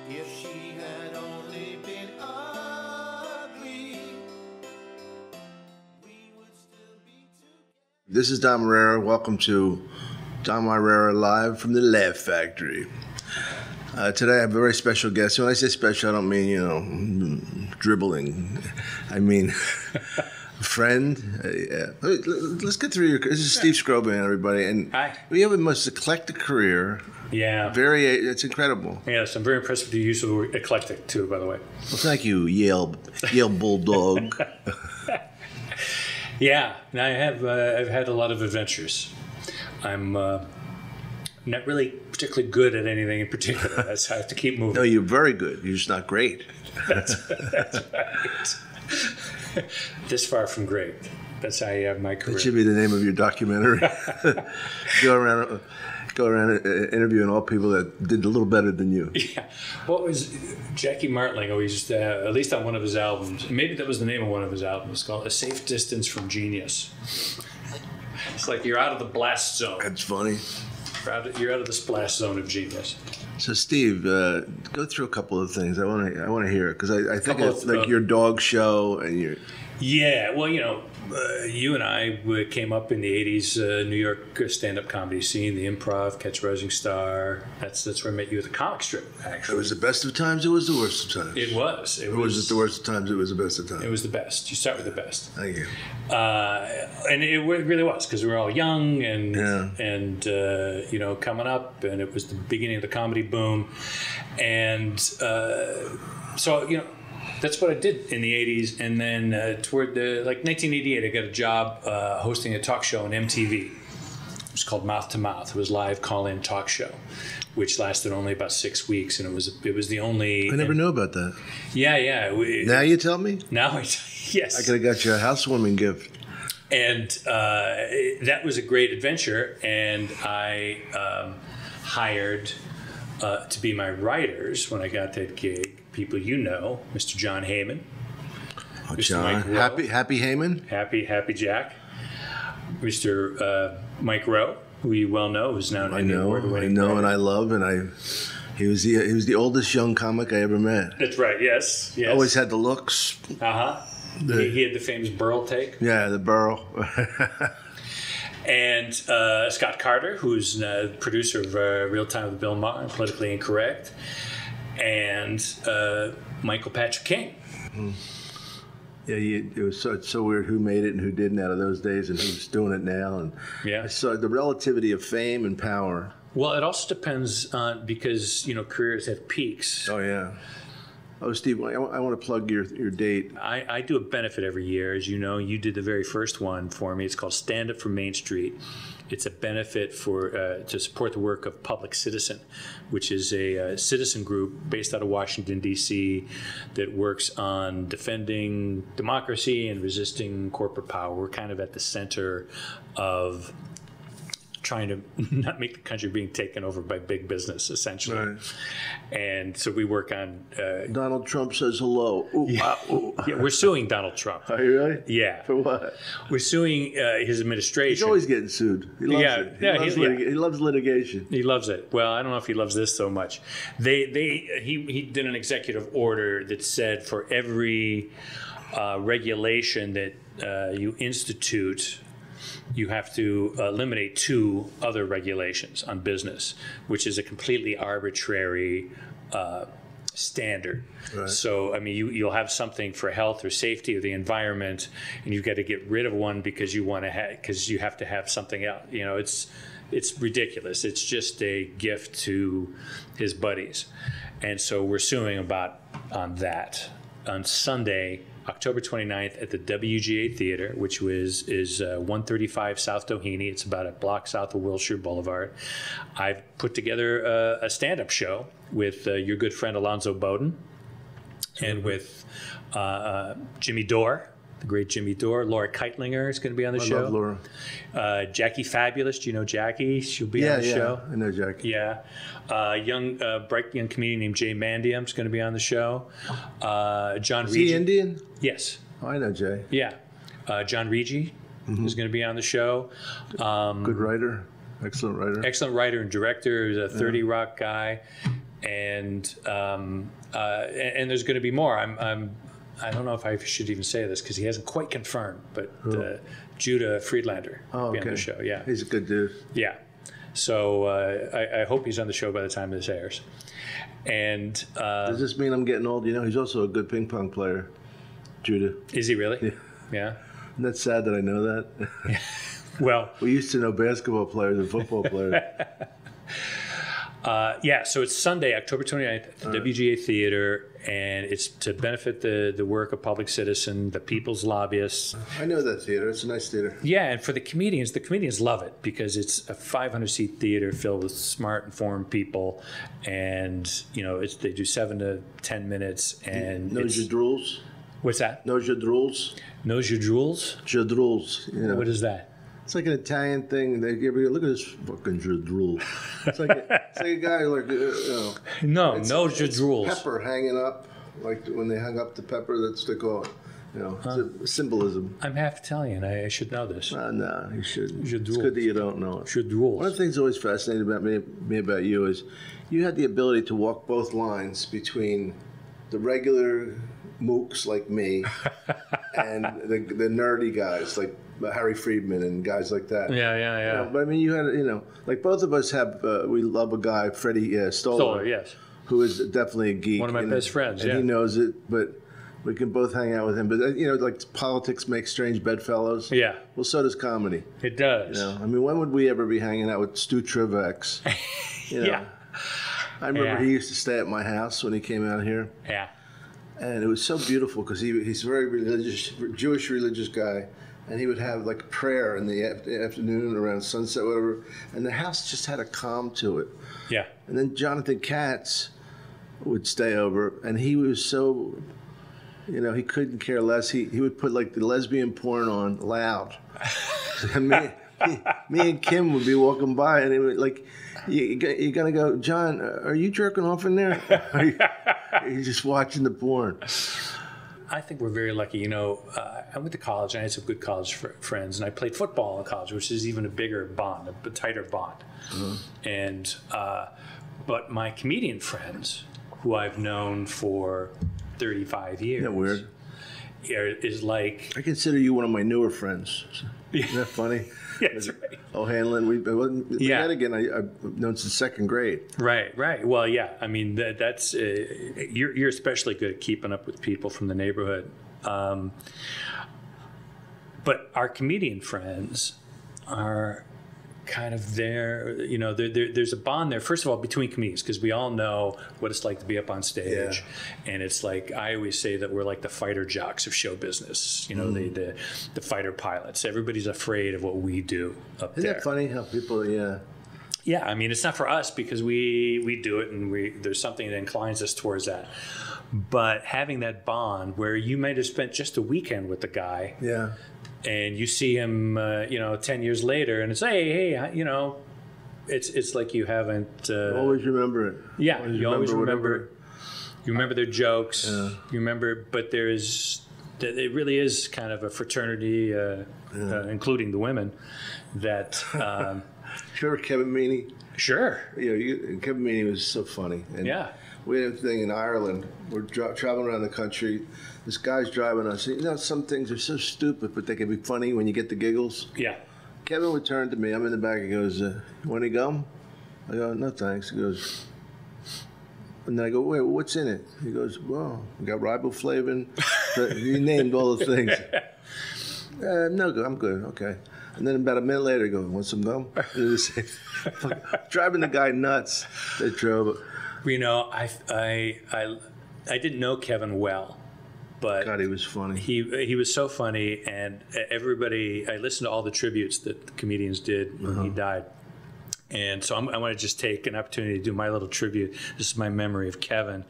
If she had only been ugly, we would still be together. This is Dom Irrera. Welcome to Dom Irrera live from the Laugh Factory. Today I have a very special guest. When I say special, I don't mean, dribbling. I mean a friend. Let's get through your... This is Steve Skrovan, everybody. And hi. You have the most eclectic career. Yeah. It's incredible. Yes, I'm very impressed with the use of the word eclectic, too, by the way. Well, thank you, Yale Bulldog. Yeah, I've had a lot of adventures. I'm not really particularly good at anything in particular. I have to keep moving. No, you're very good. You're just not great. That's right. This far from great. That's how you have my career. That should be the name of your documentary. Go around interviewing all people that did a little better than you. Yeah. What was Jackie Martling always, at least on one of his albums, maybe that was the name of one of his albums, called A Safe Distance from Genius. It's like you're out of the blast zone. That's funny. You're out of the splash zone of genius. So, Steve, go through a couple of things. I want to hear it because I think it's of, like your dog show and your. Yeah, well, you and I came up in the '80s New York stand-up comedy scene, the Improv, Catch a Rising Star. That's where I met you at the comic strip. Actually, it was the best of times. It was the worst of times. It was. Or was it the worst of times? It was the best of times. It was the best. You start with the best. Thank you. And it really was because we were all young and coming up, and it was the beginning of the comedy boom, and so. That's what I did in the 80s, and then toward 1988, I got a job hosting a talk show on MTV. It was called Mouth to Mouth. It was a live call-in talk show, which lasted only about 6 weeks, and it was the only. I never knew about that. Yeah. Now you tell me. Now yes. I could have got you a housewarming gift. And that was a great adventure, and I hired to be my writers when I got that gig. People Mr. John Heyman. Oh, Mr. John. Happy Heyman? Happy Jack. Mr. Mike Rowe, who you well know, who's now an award-winning writer. And I love, and he was the oldest young comic I ever met. That's right, yes. Always had the looks. Uh-huh. He had the famous Burl take. Yeah, the Burl. And Scott Carter, who's the producer of Real Time with Bill Maher and Politically Incorrect. And Michael Patrick King. Mm. Yeah, it was so weird who made it and who didn't out of those days and who's doing it now. And yeah. I saw the relativity of fame and power. Well, it also depends on because careers have peaks. Oh yeah. Oh, Steve, I want to plug your date. I do a benefit every year, as you know. You did the very first one for me. It's called Stand Up for Main Street. It's a benefit to support the work of Public Citizen, which is a citizen group based out of Washington, D.C. that works on defending democracy and resisting corporate power. We're kind of at the center of trying to not make the country being taken over by big business, essentially. Right. And so we work on... Donald Trump says hello. Ooh, yeah. Wow, ooh. Yeah, we're suing Donald Trump. Are you really? Yeah. For what? We're suing his administration. He's always getting sued. He loves it. He loves litigation. He loves it. Well, I don't know if he loves this so much. He did an executive order that said for every regulation that you institute, you have to eliminate 2 other regulations on business, which is a completely arbitrary standard. Right. So, you'll have something for health or safety or the environment, and you've got to get rid of one because you have to have something else. It's ridiculous. It's just a gift to his buddies, and so we're suing on that on Sunday, October 29th at the WGA Theater, which is 135 South Doheny. It's about a block south of Wilshire Boulevard. I've put together a stand-up show with your good friend Alonzo Bowden and with Jimmy Dore, the great Jimmy Dore. Laura Keitlinger is going to be on the show. I love Laura. Jackie Fabulous. Do you know Jackie? She'll be on the show. I know Jackie. Yeah. Bright young comedian named Jay Mandiam is going to be on the show. John Regi. Is he Indian? Yes. Oh, I know Jay. Yeah. John Regi is going to be on the show. Good writer. Excellent writer. Excellent writer and director. He's a 30 Rock guy. and there's going to be more. I don't know if I should even say this because he hasn't quite confirmed, but Judah Friedlander will be on the show. Yeah, he's a good dude. Yeah, so I hope he's on the show by the time this airs. And does this mean I'm getting old? You know, he's also a good ping pong player, Judah. Is he really? Yeah. Isn't that sad that I know that? Well, we used to know basketball players and football players. So it's Sunday, October 29th at the WGA Theater, and it's to benefit the work of Public Citizen, the People's Lobbyists. I know that theater. It's a nice theater. Yeah, and for the comedians love it because it's a 500-seat theater filled with smart, informed people, and they do 7 to 10 minutes. And no jadrules? What's that? No jadrules? No jadrules? Jadrules. What is that? It's like an Italian thing. They give you, look at this fucking jadrule. It's like a guy like, No jadrules. Pepper hanging up, like when they hang up the pepper, that's what they call it. It's a symbolism. I'm half Italian. I should know this. No, you shouldn't. Jadrules. It's good that you don't know it. Jadrules. One of the things that always fascinated about me about you is you had the ability to walk both lines between the regular mooks like me and the nerdy guys like Harry Friedman and guys like that. Yeah. But I mean, you had, like both of us have, we love a guy, Freddie Stoller, yes, who is definitely a geek. One of my best friends, and he knows it, but we can both hang out with him. But, like politics makes strange bedfellows. Yeah. Well, so does comedy. It does. I mean, when would we ever be hanging out with Stu Trivex? Yeah. I remember he used to stay at my house when he came out here. Yeah. And it was so beautiful because he's a very religious, Jewish religious guy. And he would have like prayer in the afternoon around sunset, whatever. And the house just had a calm to it. Yeah. And then Jonathan Katz would stay over, and he was so, he couldn't care less. He would put like the lesbian porn on loud. And me and Kim would be walking by, and he would like, you're gonna go, John, are you jerking off in there? Are you just watching the porn? I think we're very lucky. I went to college and I had some good college friends, and I played football in college, which is even a bigger bond, a tighter bond. And but my comedian friends, who I've known for 35 years, isn't that weird? Is like, I consider you one of my newer friends. Isn't that funny? Yeah, that's right. O'Hanlon, we met again. I've known since second grade. Right. Well, yeah. I mean, that's you're especially good at keeping up with people from the neighborhood. But our comedian friends are kind of there. There's a bond there. First of all, between comedians, because we all know what it's like to be up on stage, and it's like I always say that we're like the fighter jocks of show business. The fighter pilots. Everybody's afraid of what we do up there. Isn't that funny how people? Yeah, I mean, it's not for us because we do it, and there's something that inclines us towards that. But having that bond where you might have spent just a weekend with the guy, and you see him, 10 years later, and it's hey, it's like you haven't. Always remember it. Yeah, you always remember. You remember their jokes. Yeah. You remember, but it really is kind of a fraternity, including the women, that. Remember Kevin Meaney? Sure. Kevin Meaney was so funny. And we had a thing in Ireland. We're traveling around the country. This guy's driving us. Some things are so stupid, but they can be funny when you get the giggles. Yeah. Kevin would turn to me. I'm in the back. He goes, want any gum? I go, no, thanks. He goes, and then I go, wait, what's in it? He goes, well, we got riboflavin. He named all the things. No, I'm good. Okay. And then about a minute later, he goes, want some gum? Driving the guy nuts. They drove it. I didn't know Kevin well, but God, he was funny. He was so funny, and I listened to all the tributes that the comedians did when he died. And so I want to just take an opportunity to do my little tribute. This is my memory of Kevin.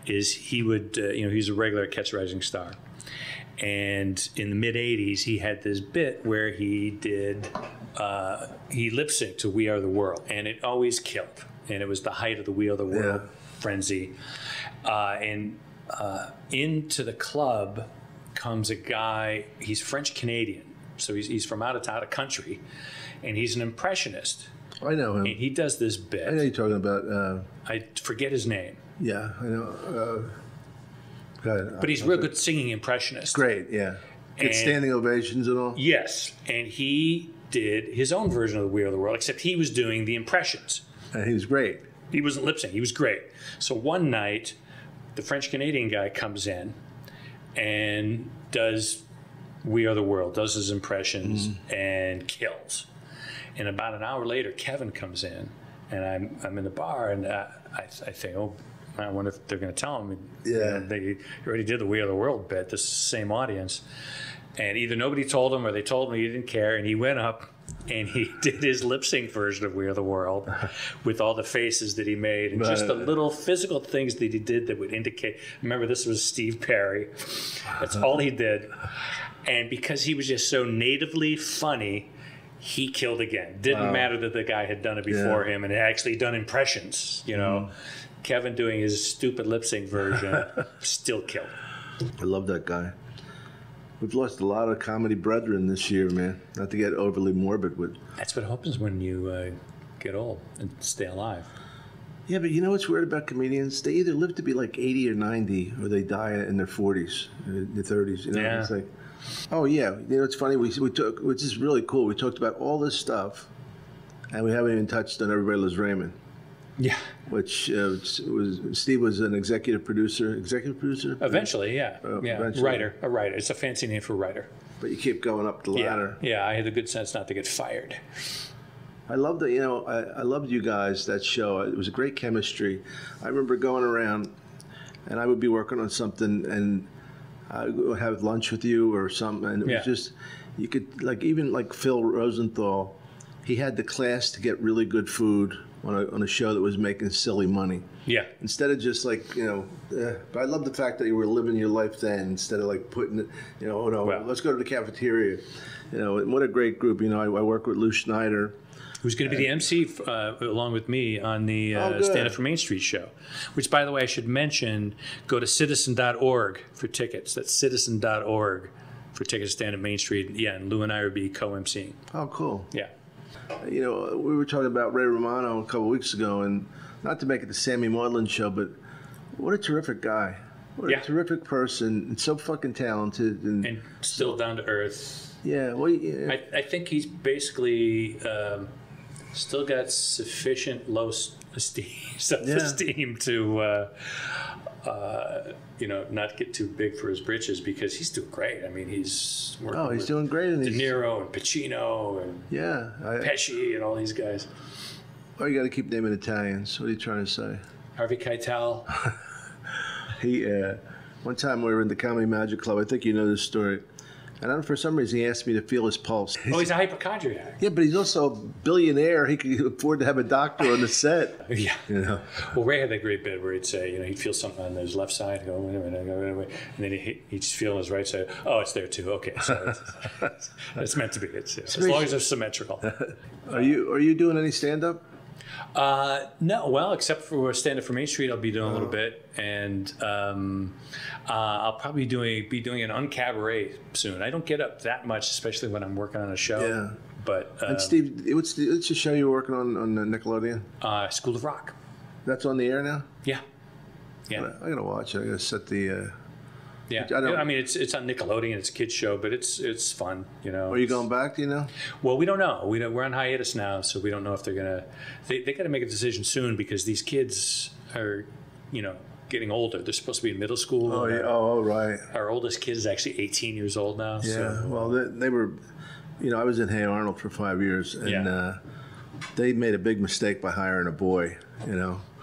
Is he would, he's a regular at Catch a Rising Star. And in the mid-'80s, he had this bit where he lip-synced to We Are the World, and it always killed. And it was the height of the We Are the World frenzy. And into the club comes a guy, he's French-Canadian, so he's from out of country, and he's an impressionist. I know him. And he does this I know bit. you're talking about. I forget his name, Yeah, I know. but he's real good singing impressionist. Great, yeah. Get And- standing ovations and all. Yes, and he did his own version of the Wheel of the World, except he was doing the impressions. And he was great. He wasn't lip sync. He was great. So one night, the French Canadian guy comes in and does We Are the World, does his impressions, and kills. And about an hour later, Kevin comes in, and I'm in the bar, and I think, oh, I wonder if they're going to tell him. Yeah. They already did the We Are the World bit, this same audience. And either nobody told him or they told him he didn't care, and he went up and he did his lip sync version of We Are the World with all the faces that he made and just the little physical things that he did that would indicate. Remember, this was Steve Perry. That's all he did. And because he was just so natively funny, he killed again. Didn't matter that the guy had done it before him and had actually done impressions, you know. Kevin doing his stupid lip sync version still killed. I love that guy. We've lost a lot of comedy brethren this year, man. Not to get overly morbid with. That's what happens when you get old and stay alive. Yeah, but you know what's weird about comedians? They either live to be like 80 or 90, or they die in their 40s, their 30s. You know, Yeah. it's like, oh yeah. You know, it's funny. We took, which is really cool. We talked about all this stuff, and we haven't even touched on Everybody Loves Raymond. Yeah. Which was Steve was an executive producer. Eventually, yeah. Eventually. Writer. A writer. It's a fancy name for writer. But you keep going up the ladder. Yeah, I had the good sense not to get fired. I love that. You know, I loved you guys. That show. It was a great chemistry. I remember going around, and I would be working on something, and I would have lunch with you or something, and it was just you could even Phil Rosenthal. He had the class to get really good food on a show that was making silly money. Yeah. Instead of just like, but I love the fact that you were living your life then instead of like putting it, let's go to the cafeteria. You know, and what a great group. You know, I work with Lou Schneider. Who's going to be the MC along with me on the Stand Up for Main Street show, which, by the way, I should mention, go to citizen.org for tickets. That's citizen.org for tickets to Stand Up Main Street. Yeah, and Lou and I will be co-MCing. Oh, cool. Yeah. You know, we were talking about Ray Romano a couple of weeks ago, and not to make it the Sammy Maudlin show, but what a terrific guy. What a terrific person, and so fucking talented. And still down to earth. Yeah. Well, yeah. I think he's basically still got sufficient low self-esteem to, not get too big for his britches because he's doing great. I mean, he's working he's with doing great. And De Niro and Pacino and Pesci and all these guys. Oh, you got to keep naming Italians. What are you trying to say? Harvey Keitel. He, one time we were in the Comedy Magic Club. I think you know this story. And I don't know, for some reason, he asked me to feel his pulse. Oh, he's a hypochondriac. Yeah, but he's also a billionaire. He could afford to have a doctor on the set. Yeah. You know. Well, Ray had that great bit where he'd say, he'd feel something on his left side, go, wait a minute, and then he'd just feel on his right side, oh, it's there too. Okay, so it's meant to be. As long as it's symmetrical. Are you doing any stand-up? No, well, except for Stand Up for Main Street, I'll be doing a little bit, and I'll probably be doing an uncabaret soon. I don't get up that much, especially when I'm working on a show. Yeah. But and Steve, what's the show you're working on Nickelodeon? School of Rock. That's on the air now? Yeah. Yeah. I gotta watch it. I gotta set the. Yeah, I mean it's on Nickelodeon. It's a kids show, but it's fun. Are you going back? Do you know? Well, we don't know. We're on hiatus now, so we don't know if they're gonna. They got to make a decision soon because these kids are, getting older. They're supposed to be in middle school. Oh yeah. Oh right. Our oldest kid is actually 18 years old now. Yeah. So. Well, they were. I was in Hey Arnold for 5 years, and they made a big mistake by hiring a boy.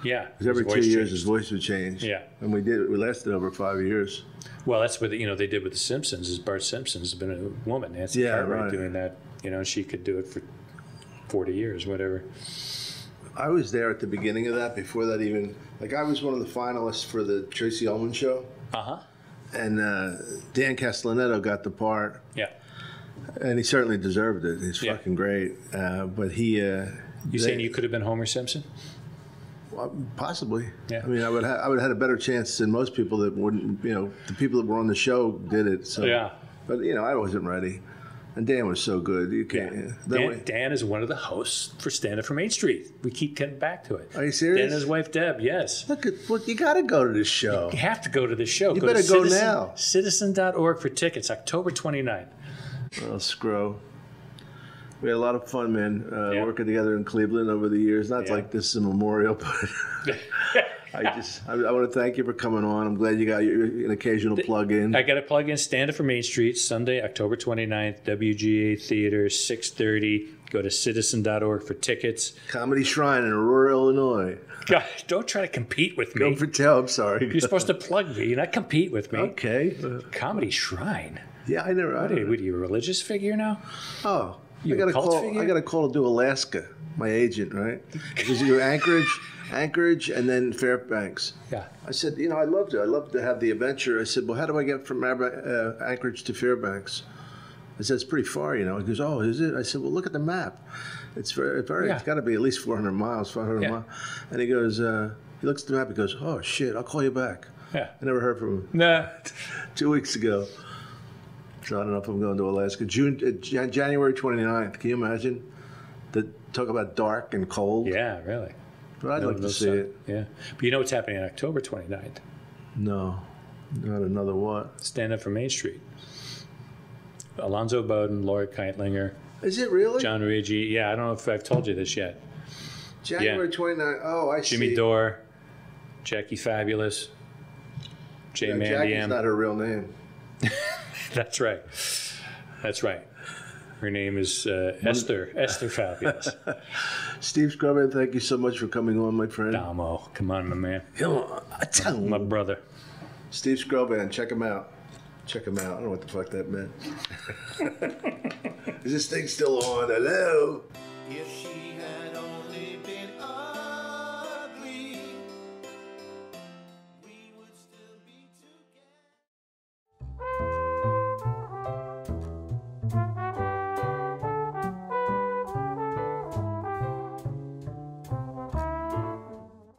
Yeah. Because every 2 years his voice would change. Yeah. And we lasted over 5 years. Well, that's what they did with The Simpsons. Is Bart Simpson's been a woman, Nancy Cartwright, doing that. She could do it for 40 years, whatever. I was there at the beginning of that. Before that, even I was one of the finalists for the Tracy Ullman show. And Dan Castellaneta got the part. Yeah. And he certainly deserved it. He's fucking great. But he. You saying you could have been Homer Simpson? Well, possibly. Yeah. I mean, I would have had a better chance than most people that wouldn't. The people that were on the show did it. So. Yeah. But I wasn't ready. And Dan was so good. You can't. Dan is one of the hosts for Stand Up for Main Street. We keep getting back to it. Are you serious? Dan and his wife Deb. Yes. Look, you got to go to this show. You have to go to this show. You better go now. Citizen.org for tickets. October 29th. Well, Skro. We had a lot of fun, man, working together in Cleveland over the years. Not like this is a memorial, but I want to thank you for coming on. I'm glad you got an occasional plug in. I got to plug in Stand Up for Main Street, Sunday, October 29th, WGA Theater, 6:30. Go to citizen.org for tickets. Comedy Shrine in Aurora, Illinois. Gosh, don't try to compete with me. I'm sorry. You're supposed to plug me, not compete with me. Okay. Comedy Shrine. Yeah, I never. What are you, a religious figure now? Oh, I got a call to do Alaska. My agent, right? Because you Anchorage, and then Fairbanks. Yeah. I said, I'd love to have the adventure. I said, well, how do I get from Anchorage to Fairbanks? I said, it's pretty far, He goes, oh, is it? I said, well, look at the map. It's it's got to be at least 400 miles, 500 miles. And he goes, he looks at the map, he goes, oh, shit, I'll call you back. Yeah. I never heard from him. Nah. 2 weeks ago. So I don't know if I'm going to Alaska. January 29th. Can you imagine? Talk about dark and cold. Yeah, really. But I'd like to see it. Yeah. But you know what's happening on October 29th? No. Not another what? Stand Up for Main Street. Alonzo Bowden, Laura Keitlinger. Is it really? John Rigi. Yeah, I don't know if I've told you this yet. January 29th. Oh, I see. Jimmy Dore, Jackie Fabulous, Jay Mandiam. Jackie's not her real name. That's right. That's right. Her name is Esther Fabulous. Steve Skrovan, thank you so much for coming on, my friend. Damo, come on, my man. My brother. Steve Skrovan, check him out. Check him out. I don't know what the fuck that meant. Is this thing still on? Hello? If she had only been ugly, we would still be together.